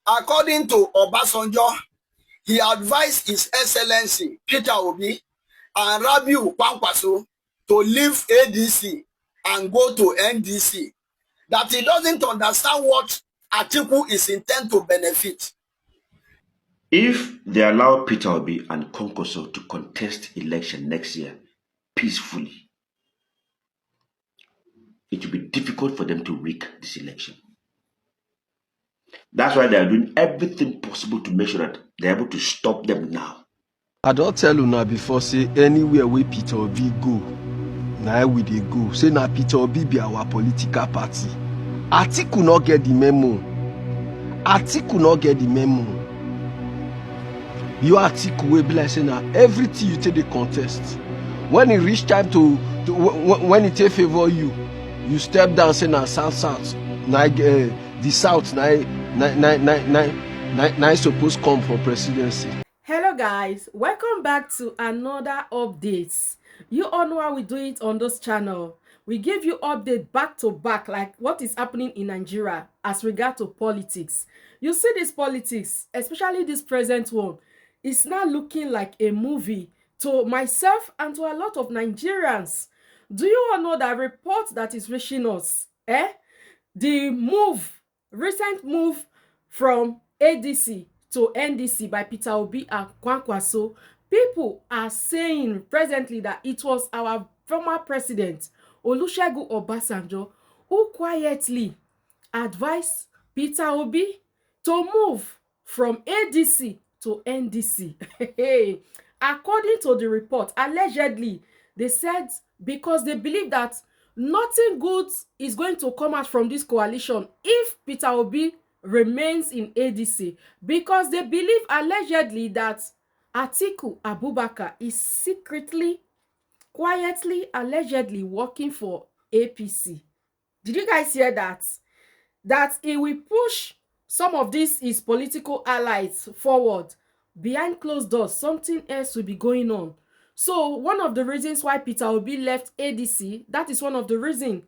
According to Obasanjo, he advised His Excellency Peter Obi and Rabiu Kwankwaso to leave ADC and go to NDC, that he doesn't understand what Atiku is intent to benefit. If they allow Peter Obi and Kwankwaso to contest election next year peacefully, it will be difficult for them to rig this election. That's why they are doing everything possible to make sure that they're able to stop them now. I don't tell you now before, say anywhere where Peter Obi go, now we dey go. Say now Peter Obi be our political party. Atiku not get the memo. Atiku not get the memo. You Atiku will be like saying now everything you take the contest. When it reach time to when it take favor you, you step down say now south. Now the south now supposed come for presidency. Hello guys, welcome back to another updates. You all know how we do it on this channel. We give you update back to back, like what is happening in Nigeria as regard to politics. You see this politics, especially this present one, is now looking like a movie to myself and to a lot of Nigerians. Do you all know that report that is reaching us? The recent move from ADC to NDC by Peter Obi and Kwankwaso, people are saying presently that it was our former president Olusegun Obasanjo who quietly advised Peter Obi to move from ADC to NDC. According to the report, allegedly, they said because they believe that nothing good is going to come out from this coalition if Peter Obi remains in ADC, because they believe allegedly that Atiku Abubakar is secretly, quietly, allegedly working for APC. Did you guys hear that? That he will push some of these his political allies forward. Behind closed doors, something else will be going on. So one of the reasons why Peter Obi left ADC, that is one of the reasons.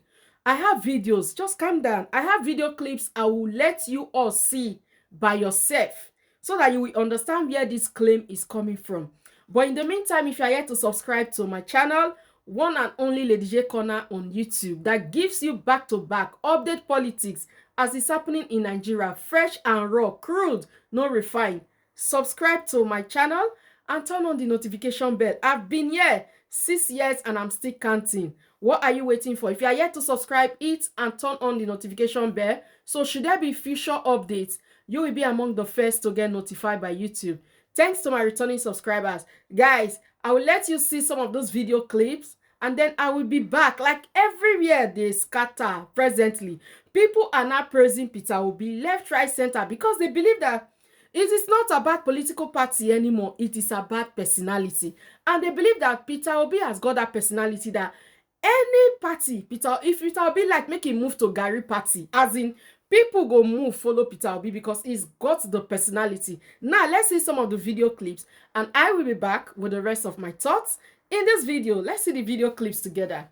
I have videos, just calm down. I have video clips I will let you all see by yourself so that you will understand where this claim is coming from. But in the meantime, if you are yet to subscribe to my channel, one and only Lady J Corner on YouTube, that gives you back-to-back update politics as it's happening in Nigeria, fresh and raw, crude, no refined. Subscribe to my channel and turn on the notification bell. I've been here 6 years and I'm still counting. What are you waiting for? If you are yet to subscribe, hit and turn on the notification bell. So should there be future updates, you will be among the first to get notified by YouTube. Thanks to my returning subscribers. Guys, I will let you see some of those video clips and then I will be back. Like everywhere they scatter presently, people are now praising Peter Obi left, right, center because they believe that it is not about political party anymore. It is about personality. And they believe that Peter Obi has got that personality that any party, if Peter Obi like make him move to Gary party, as in people go move, follow Peter Obi because he's got the personality. Now, let's see some of the video clips and I will be back with the rest of my thoughts in this video. Let's see the video clips together.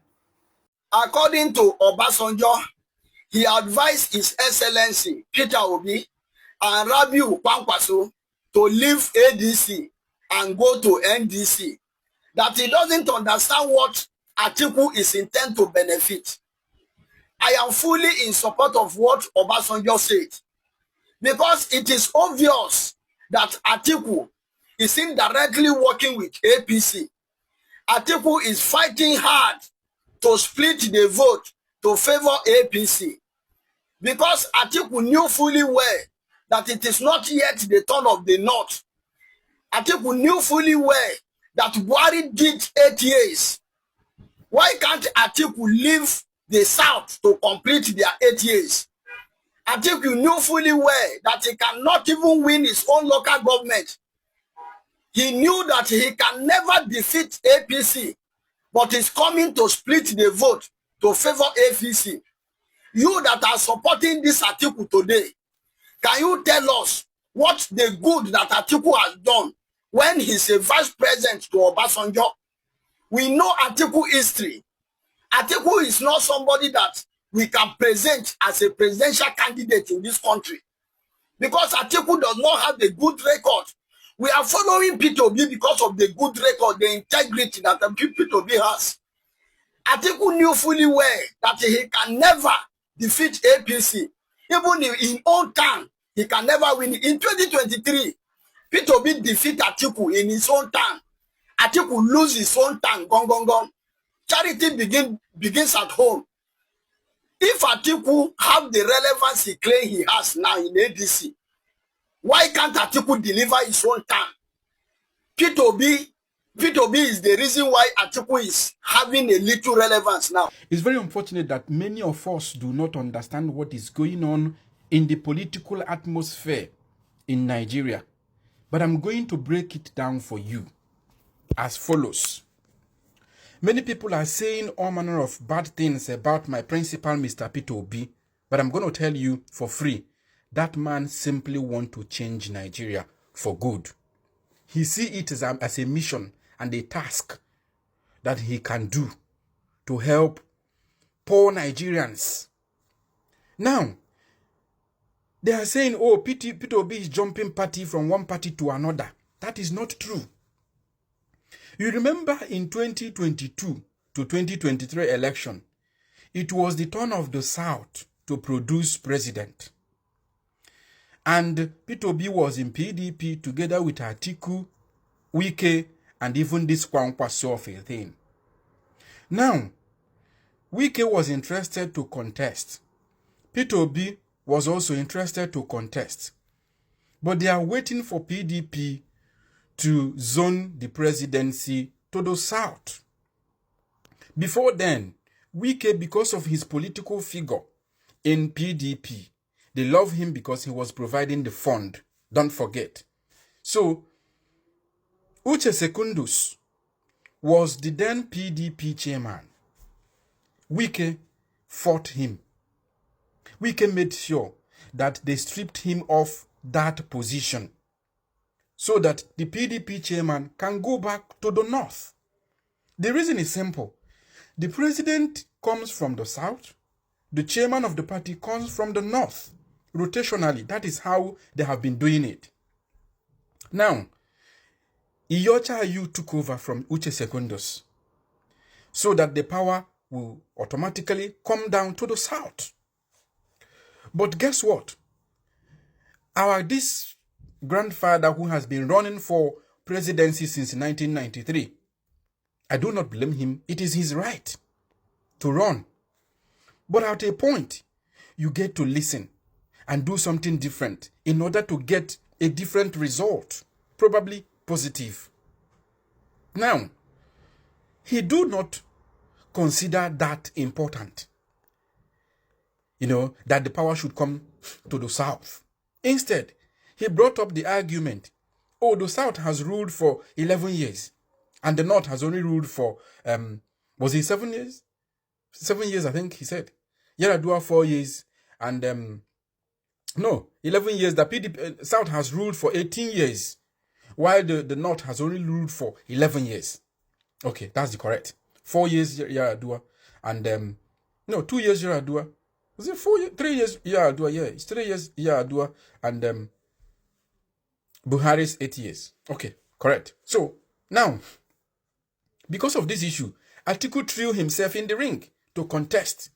According to Obasanjo, he advised His Excellency Peter Obi and Rabiu Kwankwaso to leave ADC and go to NDC, that he doesn't understand what Atiku is intent to benefit. I am fully in support of what Obasanjo said, because it is obvious that Atiku is indirectly working with APC. Atiku is fighting hard to split the vote to favor APC, because Atiku knew fully well that it is not yet the turn of the North. Atiku knew fully well that Buhari did 8 years. Why can't Atiku leave the South to complete their 8 years? Atiku knew fully well that he cannot even win his own local government. He knew that he can never defeat APC, but is coming to split the vote to favor APC. You that are supporting this Atiku today, can you tell us what the good that Atiku has done when he's a vice president to Obasanjo? We know Atiku history. Atiku is not somebody that we can present as a presidential candidate in this country. because Atiku does not have a good record. We are following PeterObi because of the good record, the integrity that PeterObi has. Atiku knew fully well that he can never defeat APC. Even in his own town, he can never win. In 2023, PeterObi defeat Atiku in his own town. Atiku lose his own town. Gong, gong, gong. Charity begins at home. If Atiku have the relevance he claim he has now in ADC, why can't Atiku deliver his own town? PeterObi is the reason why Atiku is having a little relevance now. It's very unfortunate that many of us do not understand what is going on in the political atmosphere in Nigeria. But I'm going to break it down for you as follows. Many people are saying all manner of bad things about my principal, Mr. PeterObi, but I'm going to tell you for free, that man simply wants to change Nigeria for good. He sees it as a mission and a task that he can do to help poor Nigerians. Now, they are saying, oh, PeterObi is jumping party from one party to another. That is not true. You remember in 2022 to 2023 election, it was the turn of the South to produce president. And PeterObi was in PDP together with Atiku, Wike, and even this Kwankwaso of a thing. Now, Wike was interested to contest. PeterObi was also interested to contest. But they are waiting for PDP to zone the presidency to the South. Before then, Wike, because of his political figure in PDP, they love him because he was providing the fund. Don't forget. So, Uche Secondus was the then PDP chairman. Wike fought him. Wike made sure that they stripped him of that position so that the PDP chairman can go back to the north. The reason is simple. The president comes from the south. The chairman of the party comes from the north. Rotationally, that is how they have been doing it. Now, Iyorchia Ayu took over from Uche Secondus so that the power will automatically come down to the south. But guess what? This grandfather who has been running for presidency since 1993, I do not blame him. It is his right to run. But at a point, you get to listen and do something different in order to get a different result, probably positive. Now, he do not consider that important, that the power should come to the south. Instead, he brought up the argument, the south has ruled for 11 years, and the north has only ruled for, was it 7 years? 7 years, I think he said. Yar'Adua 4 years, and 11 years. The PDP South has ruled for 18 years, while the North has only ruled for 11 years. Okay, that's the correct. 4 years Yar'Adua, and 2 years Yar'Adua. Was it 4 years? 3 years Yar'Adua? Yeah, it's 3 years Yar'Adua, and Buhari's 8 years. Okay, correct. So now, because of this issue, Atiku threw himself in the ring to contest.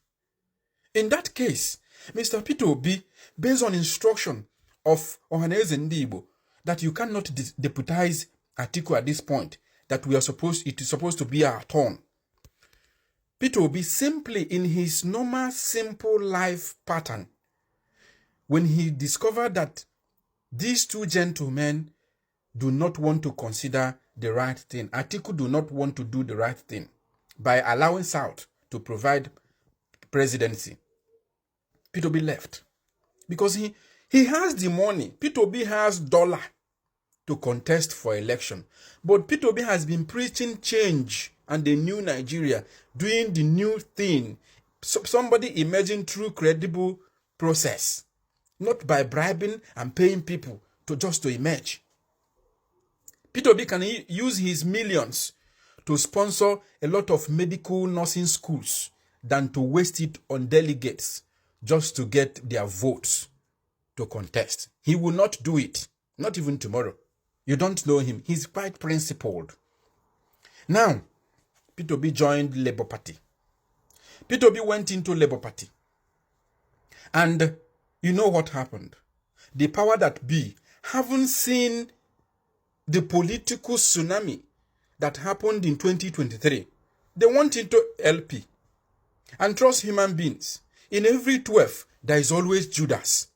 In that case, Mr. PeterObi, based on instruction of Ohaneze Ndigbo, that you cannot deputize Atiku at this point, that it is supposed to be our turn. PeterObi simply, in his normal, simple life pattern, when he discovered that these two gentlemen do not want to consider the right thing, Atiku do not want to do the right thing by allowing South to provide presidency, PeterObi left. Because he has the money. PeterObi has dollar to contest for election. But PeterObi has been preaching change and the new Nigeria, doing the new thing. So somebody emerging through credible process, not by bribing and paying people to emerge. PeterObi can use his millions to sponsor a lot of medical nursing schools than to waste it on delegates just to get their votes to contest. He will not do it, not even tomorrow. You don't know him. He's quite principled. Now, PeterObi joined Labour Party. PeterObi went into Labour Party. And you know what happened? The power that be haven't seen the political tsunami that happened in 2023. They went into LP. And trust human beings. In every 12, there is always Judas.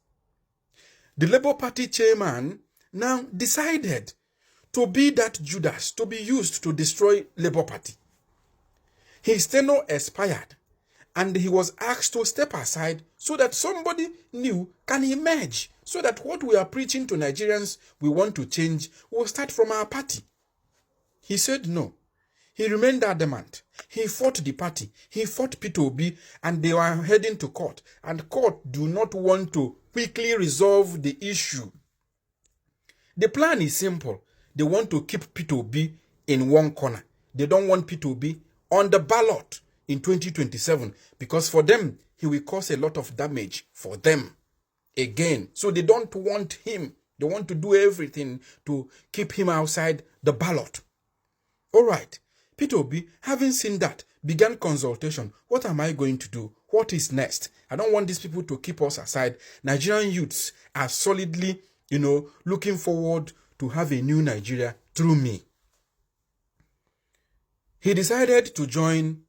The Labour Party chairman now decided to be that Judas, to be used to destroy Labour Party. His tenure expired, and he was asked to step aside so that somebody new can emerge, so that what we are preaching to Nigerians we want to change will start from our party. He said no. He remained adamant. He fought the party. He fought PeterObi, and they were heading to court. And court do not want to quickly resolve the issue. The plan is simple. They want to keep PeterObi in one corner. They don't want PeterObi on the ballot in 2027, because for them, he will cause a lot of damage for them again. So they don't want him. They want to do everything to keep him outside the ballot. All right. PeterObi, having seen that, began consultation. What am I going to do? What is next? I don't want these people to keep us aside. Nigerian youths are solidly, looking forward to have a new Nigeria through me. He decided to join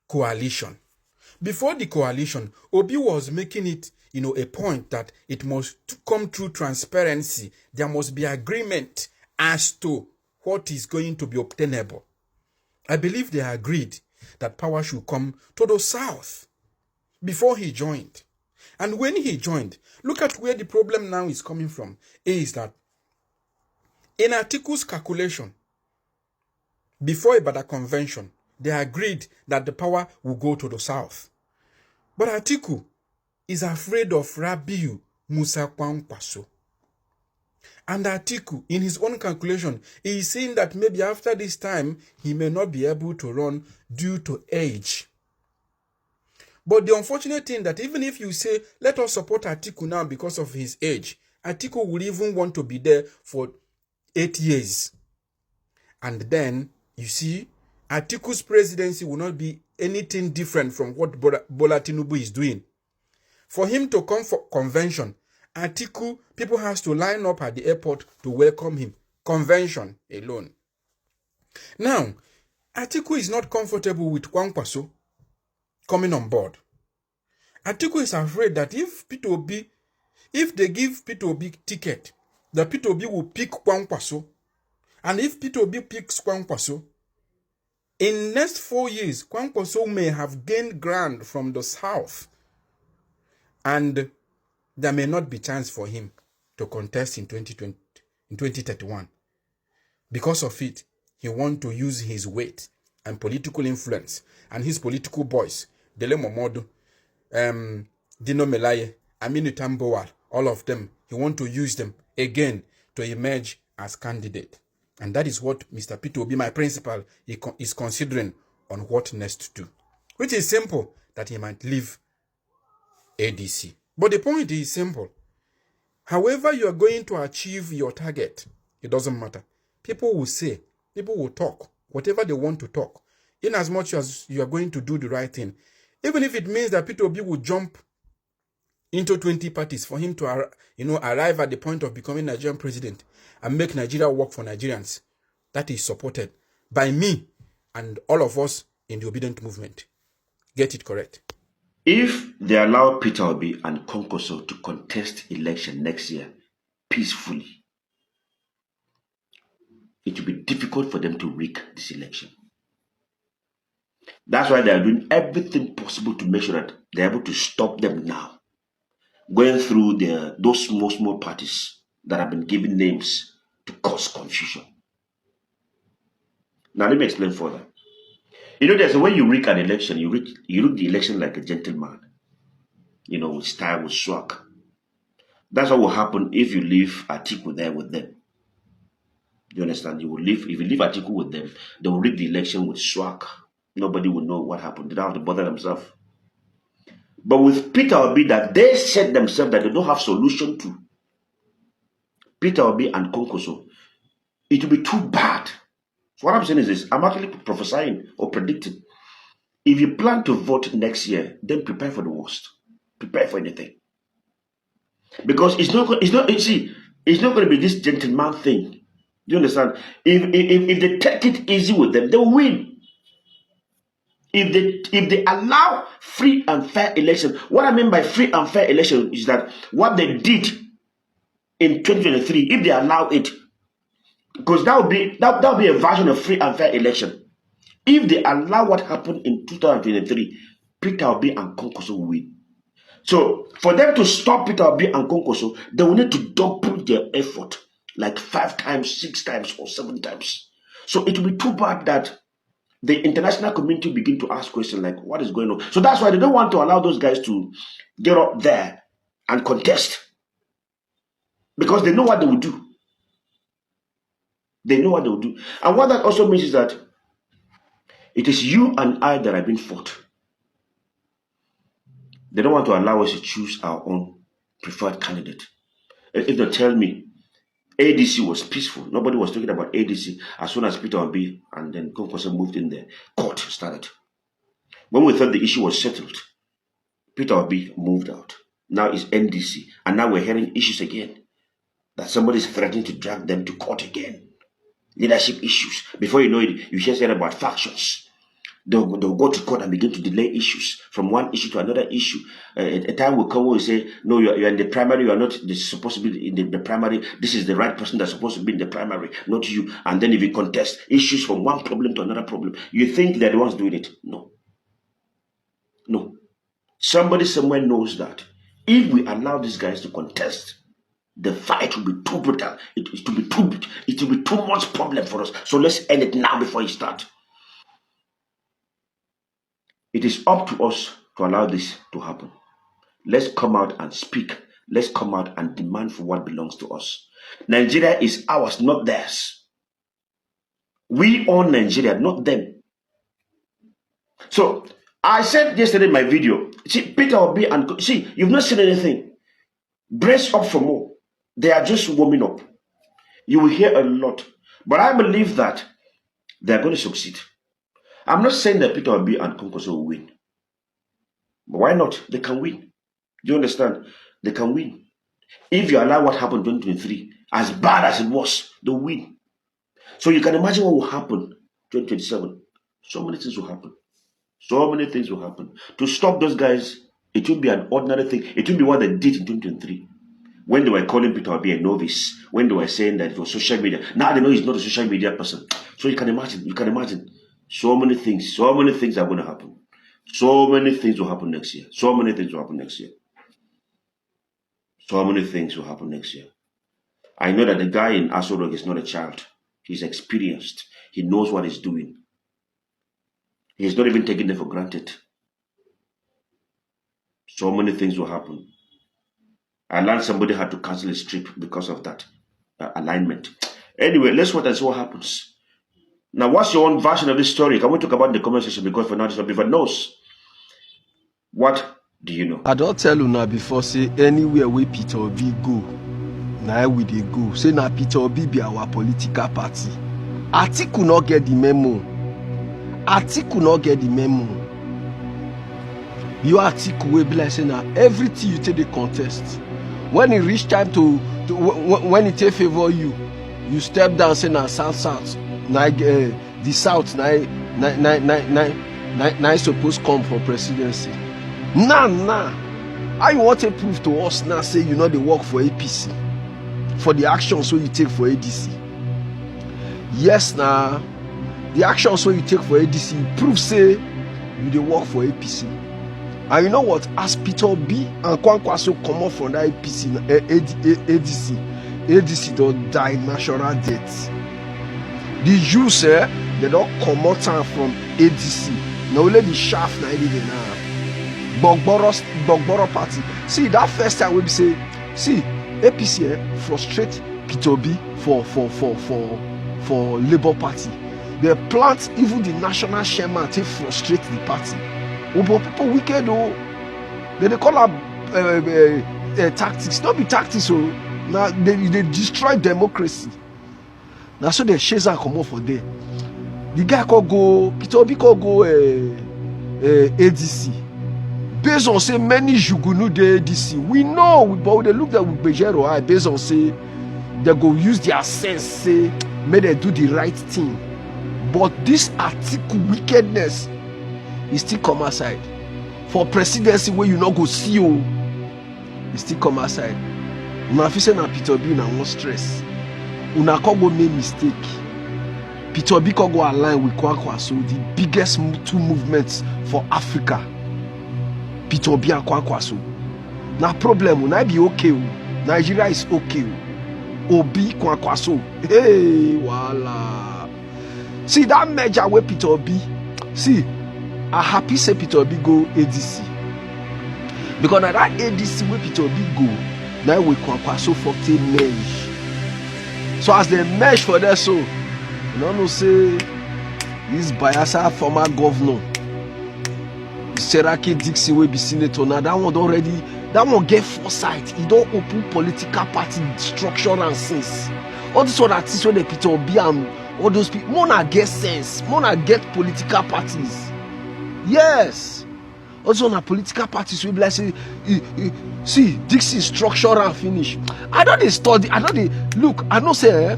coalition. Before the coalition, Obi was making it, a point that it must come through transparency. There must be agreement as to what is going to be obtainable. I believe they agreed that power should come to the south before he joined. And when he joined, look at where the problem now is coming from, is that in Atiku's calculation, before Ibadan convention, they agreed that the power will go to the south. But Atiku is afraid of Rabiu Musa Kwankwaso. And Atiku, in his own calculation, he is saying that maybe after this time, he may not be able to run due to age. But the unfortunate thing that even if you say, let us support Atiku now because of his age, Atiku will even want to be there for 8 years. And then, you see, Atiku's presidency will not be anything different from what Bola Tinubu is doing. For him to come for convention, Atiku, people has to line up at the airport to welcome him. Convention alone. Now, Atiku is not comfortable with Kwankwaso coming on board. Atiku is afraid that if they give PeterObi ticket, that PeterObi will pick Kwankwaso. And if PeterObi picks Kwankwaso, in next 4 years, Kwankwaso may have gained ground from the south. And there may not be chance for him to contest in 2031. Because of it, he wants to use his weight and political influence and his political boys, Dele Momodu, Dino Melaye, Aminu Tambuwal, all of them. He wants to use them again to emerge as candidate. And that is what Mr. PeterObi, my principal, is considering on what next to do. Which is simple, that he might leave ADC. But the point is simple. However you are going to achieve your target, it doesn't matter. People will say, people will talk, whatever they want to talk, in as much as you are going to do the right thing. Even if it means that PeterObi will jump into 20 parties for him to arrive at the point of becoming Nigerian president and make Nigeria work for Nigerians. That is supported by me and all of us in the obedient movement. Get it correct. If they allow PeterObi and Kwankwaso to contest election next year peacefully, it will be difficult for them to rig this election. That's why they are doing everything possible to make sure that they're able to stop them now, going through those small parties that have been given names to cause confusion. Now let me explain further. There's a way you rig an election. You rig the election like a gentleman, with style, with swag. That's what will happen if you leave Atiku there with them. You understand? If you leave Atiku with them, they will rig the election with swag. Nobody will know what happened. They don't have to bother themselves. But with Peter Obi, that they said themselves that they don't have solution to, Peter Obi and Konkoso, it will be too bad. So what I'm saying is this, I'm actually prophesying or predicting. If you plan to vote next year, then prepare for the worst. Prepare for anything. Because it's not going to be this gentleman thing. Do you understand? If they take it easy with them, they will win. If they allow free and fair election, what I mean by free and fair election is that what they did in 2023, if they allow it, because that would be a version of free and fair election. If they allow what happened in 2023, Peter Obi and Konkoso will win. So for them to stop Peter Obi and Konkoso, they will need to double their effort, like 5 times, 6 times, or 7 times. So it will be too bad that the international community begin to ask questions like, what is going on? So that's why they don't want to allow those guys to get up there and contest. Because they know what they will do. They know what they will do. And what that also means is that it is you and I that have been fought. They don't want to allow us to choose our own preferred candidate. If they tell me ADC was peaceful, nobody was talking about ADC as soon as Peter Obi and then Konkoso moved in there, court started. When we thought the issue was settled, Peter Obi moved out. Now it's NDC. And now we're hearing issues again. That somebody is threatening to drag them to court again. Leadership issues. Before you know it, you hear about factions. They'll go to court and begin to delay issues from one issue to another issue. A time will come where you say, no, you're in the primary, you are not supposed to be in the primary. This is the right person that's supposed to be in the primary, not you. And then if you contest issues from one problem to another problem, you think they're the ones doing it. No. No. Somebody somewhere knows that if we allow these guys to contest, the fight will be too brutal. It will be too much problem for us. So let's end it now before it starts. It is up to us to allow this to happen. Let's come out and speak. Let's come out and demand for what belongs to us. Nigeria is ours, not theirs. We own Nigeria, not them. So, I said yesterday in my video, see, Peter Obi and... See, you've not seen anything. Brace up for more. They are just warming up. You will hear a lot. But I believe that they are going to succeed. I'm not saying that Peter Obi and Konkoso will win. But why not? They can win. Do you understand? They can win. If you allow what happened in 2023, as bad as it was, they'll win. So you can imagine what will happen 2027. So many things will happen. So many things will happen. To stop those guys, it won't be an ordinary thing. It won't be what they did in 2023. When they were calling Peter Obi a novice, when they were saying that it was social media. Now they know he's not a social media person. So you can imagine. So many things are going to happen. So many things will happen next year. So many things will happen next year. So many things will happen next year. I know that the guy in Aso Rock is not a child. He's experienced. He knows what he's doing. He's not even taking it for granted. So many things will happen. I learned somebody had to cancel his trip because of that alignment. Anyway, let's wait and see what happens. Now, what's your own version of this story? Can we talk about in the comment section? Because for now, this not even knows. What do you know? I don't tell you now before, say anywhere where PeterObi go, now we dey go. Say now PeterObi be our political party. Atiku not get the memo. Atiku not get the memo. You Atiku will be like saying now everything you take the contest. When it reach time when it take favor you, you step down say now south. The South now supposed to come for presidency. Nah. How you want to prove to us now say you know they work for APC for the actions wey you take for ADC? Yes, now the actions wey you take for ADC you prove say you dey work for APC. And you know what? As PeterObi and Kwankwaso come up from that APC ADC don't die natural death. The Jews, they don't come out from ADC. Now only the shaft now even now. Bogboro party. See that first time we say, see APC frustrate PeterObi for Labour Party. They plant even the national chairman to frustrate the party. Oh, but people wicked oh. They call am tactics. Not be tactics. So now they destroy democracy. Now so they chase and come off for there. The guy could go, PeterObi could go ADC. Based on say many Jugunu the ADC. We know, but they look at with Bejero eye based on say they go use their sense, say may they do the right thing. But this Atiku wickedness is still come aside. For presidency where you not go see you, it still come aside. Una fi say na PeterObi na one stress. Una can go make mistake. PeterObi can go align with Kwankwaso, the biggest two movements for Africa. PeterObi and Kwankwaso. Na problem, na be okay. Nigeria is okay. Obi Kwankwaso. Hey, voila. See that merger with PeterObi. See, I happy say PeterObi go ADC. Because na that ADC where PeterObi go, now we Kwankwaso for the merge. So as they merge for that, so you know say this Bayelsa former governor, Seraki Dixie will be senator. Now that one already, that one get foresight. He don't open political party structure and sense. All this one artists when they PeterObi and all those people, more get sense, more get political parties. Yes. Also on a political parties we be like say, see Dixie structure and finish. I don't dey study. I don't dey look. I know say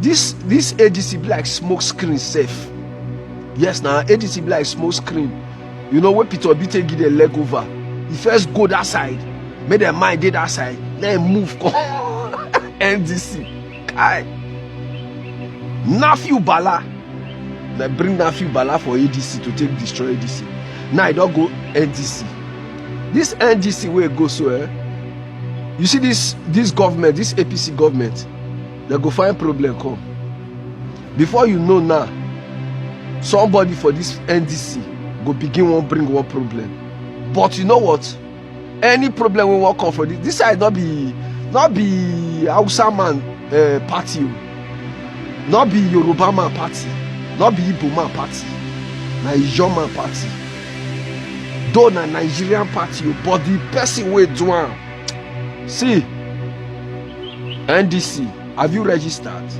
this ADC be like smoke screen safe. Yes, now ADC be like smoke screen. You know when PeterObi take give the leg over, he first go that side, make their mind dey that side, then move come NDC. Kai. Nafiu Bala. They bring Nafiu Bala for ADC to take destroy ADC. Now I don't go NDC. This NDC where it goes so you see this government, this APC government, they go find problem come. Before you know now, somebody for this NDC go begin one bring one problem. But you know what? Any problem we will come from this side not be Hausa man party, not be Yoruba man party, not be Igbo man party, na Ijaw man party. Though na Nigerian party, but the person wey do am. See, NDC, have you registered?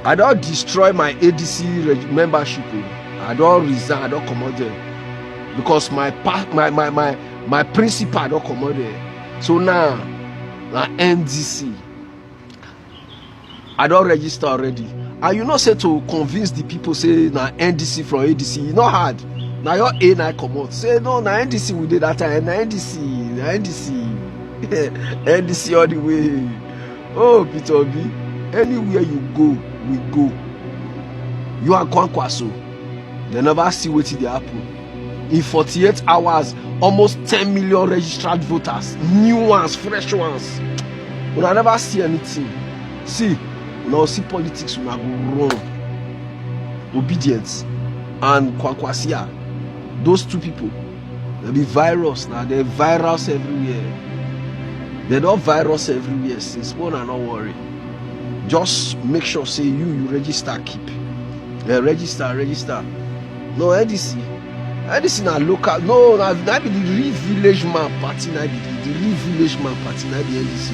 I don't destroy my ADC membership. I don't resign. I don't come out there because my principal don't come out there. So now, NDC, I don't register already. And you know say to convince the people say na NDC from ADC, e not hard. Now your A na come out. Say no, na NDC we did that time. Na NDC, NDC all the way. Oh, PeterObi, anywhere you go, we go. You are Kwankwaso. They never see what they happen. In 48 hours, almost 10 million registered voters, new ones, fresh ones. We never see anything. See, now see politics we go wrong. Obedience and Kwankwasia. Those two people, they be virus now. They're virus everywhere. They're not virus everywhere since. One are not worry. Just make sure say you register, keep. Register. No NDC na local. No, na be the real village man party. Na be the real village man party. Na be NDC.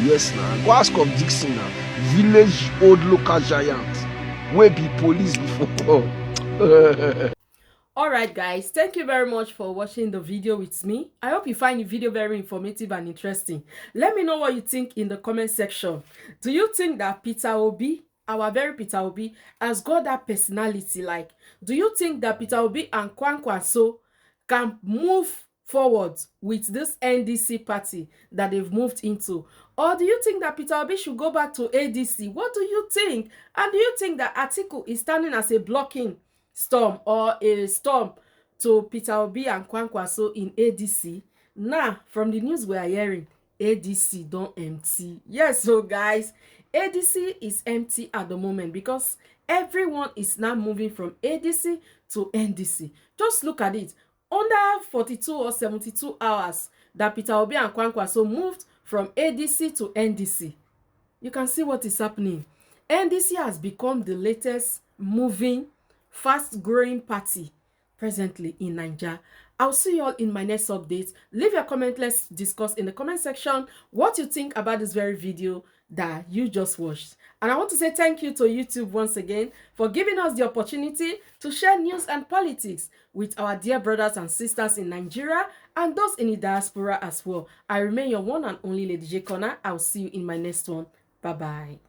Yes, now go ask of Dixon now. Village old local giant. Where be police before? Alright guys, thank you very much for watching the video with me. I hope you find the video very informative and interesting. Let me know what you think in the comment section. Do you think that PeterObi, our very PeterObi, has got that personality? Like, do you think that PeterObi and Kwankwaso can move forward with this NDC party that they've moved into? Or do you think that PeterObi should go back to ADC? What do you think? And do you think that Atiku is standing as a blocking storm or a storm to PeterObi and Kwankwaso in ADC? Now, from the news we are hearing, ADC don't empty. Yes, so guys, ADC is empty at the moment because everyone is now moving from ADC to NDC. Just look at it. Under 42 or 72 hours that PeterObi and Kwankwaso moved from ADC to NDC. You can see what is happening. NDC has become the latest moving, fast-growing party presently in Nigeria. I'll see you all in my next update. Leave your comment. Let's discuss in the comment section what you think about this very video that you just watched. And I want to say thank you to YouTube once again for giving us the opportunity to share news and politics with our dear brothers and sisters in Nigeria and those in the diaspora as well. I remain your one and only Lady J Corner. I'll see you in my next one. Bye-bye.